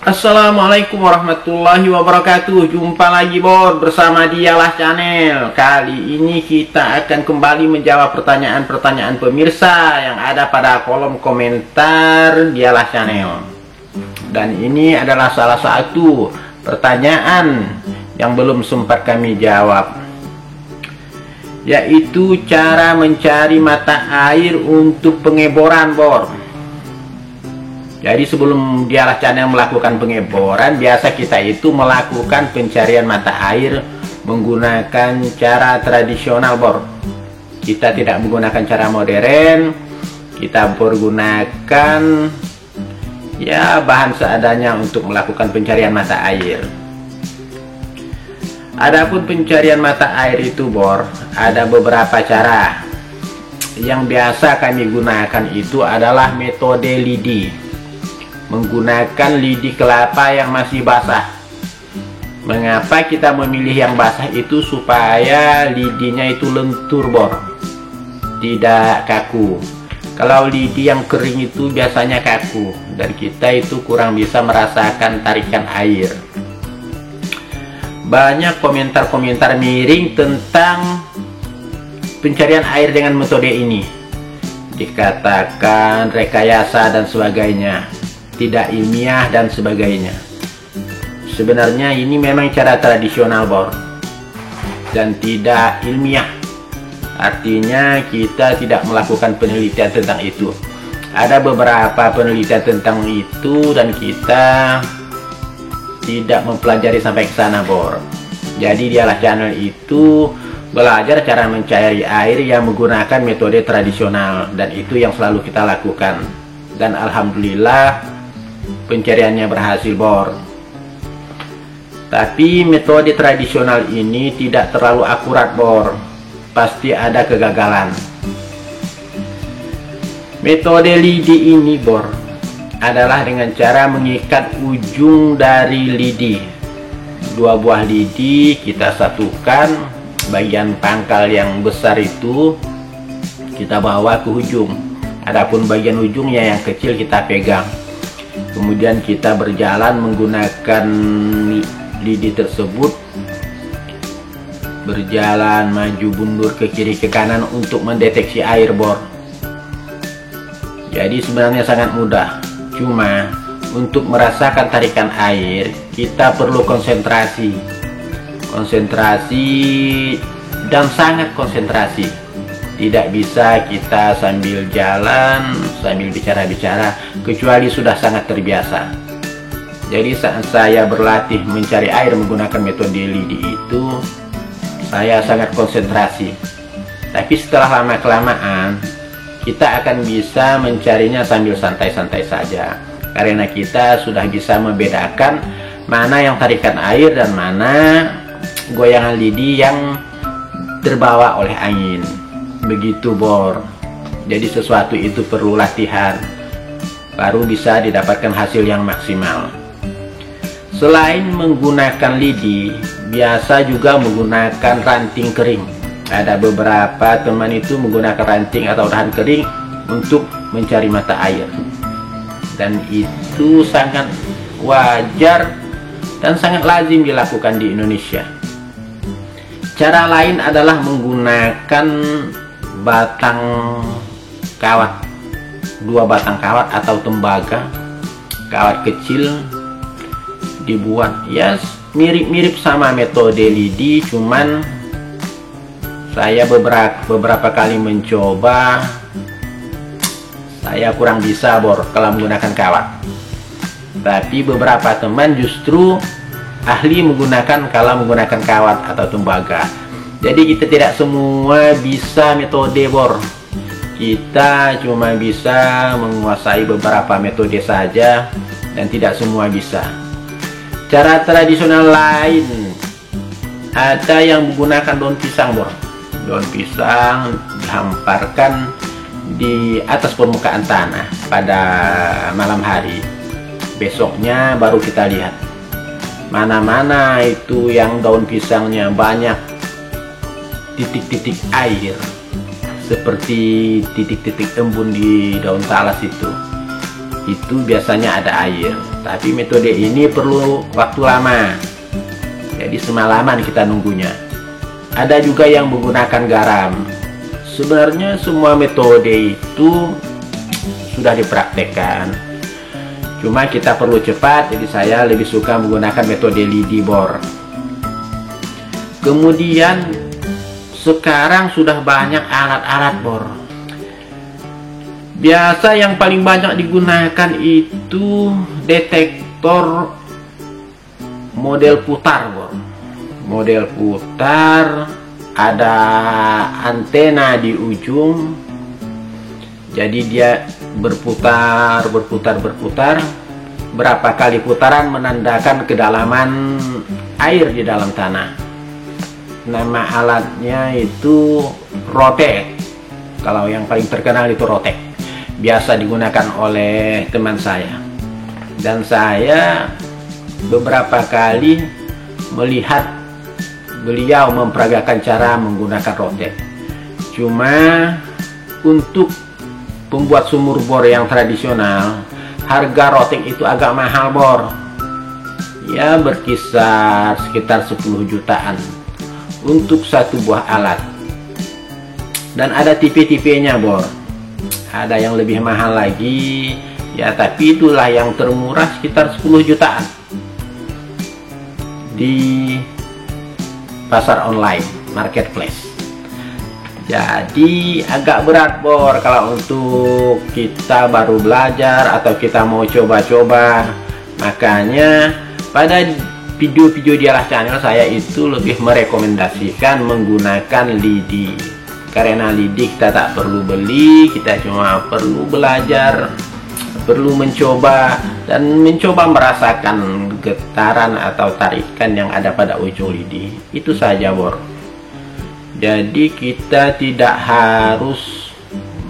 Assalamualaikum warahmatullahi wabarakatuh. Jumpa lagi Bor bersama Dialah Channel. Kali ini kita akan kembali menjawab pertanyaan-pertanyaan pemirsa yang ada pada kolom komentar Dialah Channel. Dan ini adalah salah satu pertanyaan yang belum sempat kami jawab, yaitu cara mencari mata air untuk pengeboran, Bor. Jadi sebelum Dialah Channel melakukan pengeboran, biasa kita itu melakukan pencarian mata air menggunakan cara tradisional, Bor. Kita tidak menggunakan cara modern, kita menggunakan bahan seadanya untuk melakukan pencarian mata air. Adapun pencarian mata air itu, Bor, ada beberapa cara. Yang biasa kami gunakan itu adalah metode lidi, menggunakan lidi kelapa yang masih basah. Mengapa kita memilih yang basah itu? Supaya lidinya itu lentur, Bor, tidak kaku. Kalau lidi yang kering itu biasanya kaku dan kita itu kurang bisa merasakan tarikan air. Banyak komentar-komentar miring tentang pencarian air dengan metode ini. Dikatakan rekayasa dan sebagainya, tidak ilmiah dan sebagainya. Sebenarnya ini memang cara tradisional, Bor, dan tidak ilmiah. Artinya kita tidak melakukan penelitian tentang itu. Ada beberapa penelitian tentang itu dan kita tidak mempelajari sampai ke sana, Bor. Jadi Dialah Channel itu belajar cara mencari air yang menggunakan metode tradisional, dan itu yang selalu kita lakukan. Dan alhamdulillah pencariannya berhasil, Bor. Tapi metode tradisional ini tidak terlalu akurat, Bor. Pasti ada kegagalan. Metode lidi ini, Bor, adalah dengan cara mengikat ujung dari lidi. Dua buah lidi kita satukan, bagian pangkal yang besar itu kita bawa ke ujung. Adapun bagian ujungnya yang kecil kita pegang. Kemudian kita berjalan menggunakan lidi tersebut, berjalan maju mundur ke kiri ke kanan untuk mendeteksi air, Bor. Jadi sebenarnya sangat mudah. Cuma untuk merasakan tarikan air kita perlu konsentrasi dan sangat konsentrasi. Tidak bisa kita sambil jalan, sambil bicara-bicara, kecuali sudah sangat terbiasa. Jadi saat saya berlatih mencari air menggunakan metode lidi itu, saya sangat konsentrasi. Tapi setelah lama-kelamaan, kita akan bisa mencarinya sambil santai-santai saja. Karena kita sudah bisa membedakan mana yang tarikan air dan mana goyangan lidi yang terbawa oleh angin. Begitu, Bor. Jadi sesuatu itu perlu latihan, baru bisa didapatkan hasil yang maksimal. Selain menggunakan lidi, biasa juga menggunakan ranting kering. Ada beberapa teman itu menggunakan ranting atau dahan kering untuk mencari mata air, dan itu sangat wajar dan sangat lazim dilakukan di Indonesia. Cara lain adalah menggunakan batang kawat, dua batang kawat atau tembaga, kawat kecil, dibuat mirip-mirip sama metode lidi, cuman saya beberapa kali mencoba, saya kurang bisa, Bor, kalau menggunakan kawat. Tapi beberapa teman justru ahli menggunakan kalau menggunakan kawat atau tembaga. Jadi kita tidak semua bisa metode, Bor. Kita cuma bisa menguasai beberapa metode saja dan tidak semua bisa. Cara tradisional lain ada yang menggunakan daun pisang, Bor. Daun pisang dihamparkan di atas permukaan tanah pada malam hari. Besoknya baru kita lihat mana-mana itu yang daun pisangnya banyak titik-titik air, seperti titik-titik embun di daun talas itu. itu biasanya ada air, tapi metode ini perlu waktu lama, jadi semalaman kita nunggunya. Ada juga yang menggunakan garam. Sebenarnya semua metode itu sudah dipraktekkan, cuma kita perlu cepat, jadi saya lebih suka menggunakan metode lidi bor. Kemudian sekarang sudah banyak alat-alat bor. Biasa yang paling banyak digunakan itu detektor model putar bor. Model putar, ada antena di ujung, jadi dia berputar. Berapa kali putaran menandakan kedalaman air di dalam tanah. Nama alatnya itu rotek. Kalau yang paling terkenal itu rotek, biasa digunakan oleh teman saya, dan saya beberapa kali melihat beliau memperagakan cara menggunakan rotek. Cuma untuk pembuat sumur bor yang tradisional, harga rotek itu agak mahal bor, ya berkisar sekitar 10 jutaan untuk satu buah alat. Dan ada tipe-tipenya bor, ada yang lebih mahal lagi ya, tapi itulah yang termurah sekitar 10 jutaan di pasar online, marketplace. Jadi agak berat bor kalau untuk kita baru belajar atau kita mau coba-coba. Makanya pada video-video di Dialah Channel saya itu lebih merekomendasikan menggunakan lidi, karena lidi kita tak perlu beli, kita cuma perlu belajar, perlu mencoba dan mencoba merasakan getaran atau tarikan yang ada pada ujung lidi. Itu saja bor. Jadi kita tidak harus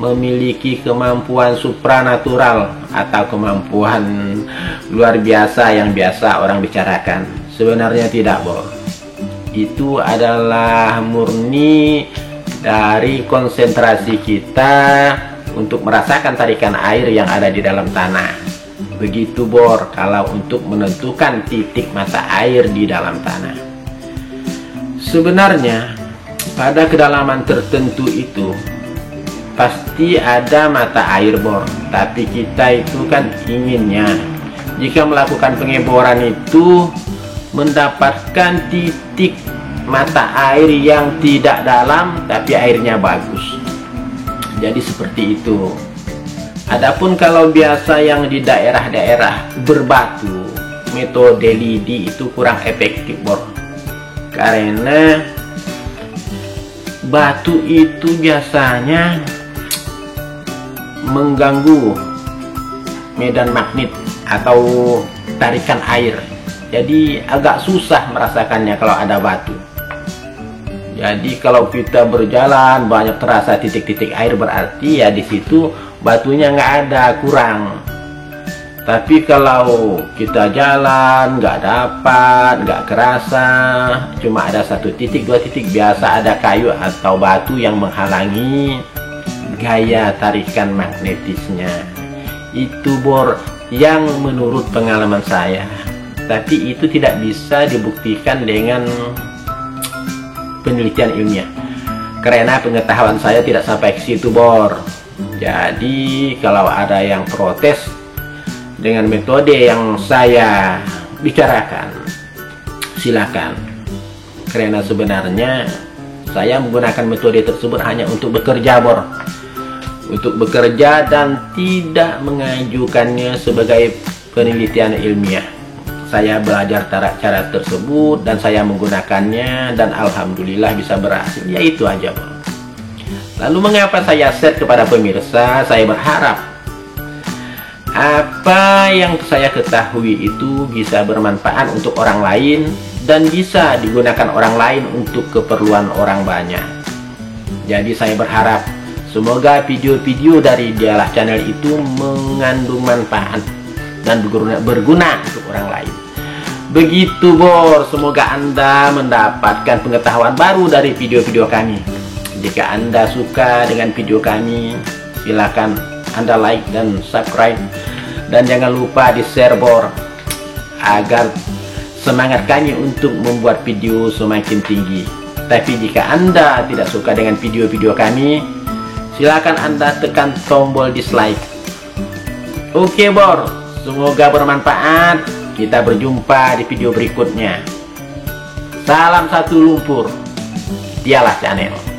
memiliki kemampuan supranatural atau kemampuan luar biasa yang biasa orang bicarakan. Sebenarnya tidak bor. Itu adalah murni dari konsentrasi kita untuk merasakan tarikan air yang ada di dalam tanah. Begitu bor kalau untuk menentukan titik mata air di dalam tanah. Sebenarnya pada kedalaman tertentu itu pasti ada mata air bor, tapi kita itu kan inginnya jika melakukan pengeboran itu mendapatkan titik mata air yang tidak dalam tapi airnya bagus. Jadi seperti itu. Adapun kalau biasa yang di daerah-daerah berbatu, metode lidi itu kurang efektif bor, karena batu itu biasanya mengganggu medan magnet atau tarikan air, jadi agak susah merasakannya kalau ada batu. Jadi kalau kita berjalan banyak terasa titik-titik air, berarti ya di situ batunya nggak ada, kurang. Tapi kalau kita jalan nggak dapat, nggak kerasa, cuma ada 1 titik 2 titik, biasa ada kayu atau batu yang menghalangi gaya tarikan magnetisnya. Itu bor yang menurut pengalaman saya, tapi itu tidak bisa dibuktikan dengan penelitian ilmiah, karena pengetahuan saya tidak sampai ke situ bor. Jadi kalau ada yang protes dengan metode yang saya bicarakan, silakan, karena sebenarnya saya menggunakan metode tersebut hanya untuk bekerja bor, untuk bekerja dan tidak mengajukannya sebagai penelitian ilmiah. Saya belajar cara tersebut dan saya menggunakannya dan alhamdulillah bisa berhasil. Ya itu aja bro. Lalu mengapa saya share kepada pemirsa? Saya berharap apa yang saya ketahui itu bisa bermanfaat untuk orang lain dan bisa digunakan orang lain untuk keperluan orang banyak. Jadi saya berharap semoga video-video dari Dialah Channel itu mengandung manfaat dan berguna untuk orang lain. Begitu bor, semoga Anda mendapatkan pengetahuan baru dari video-video kami. Jika Anda suka dengan video kami, silakan Anda like dan subscribe, Dan jangan lupa di share bor, agar semangat kami untuk membuat video semakin tinggi. Tapi jika Anda tidak suka dengan video-video kami, silakan Anda tekan tombol dislike. Oke bor, semoga bermanfaat. Kita berjumpa di video berikutnya. Salam satu lumpur, Dialah Channel.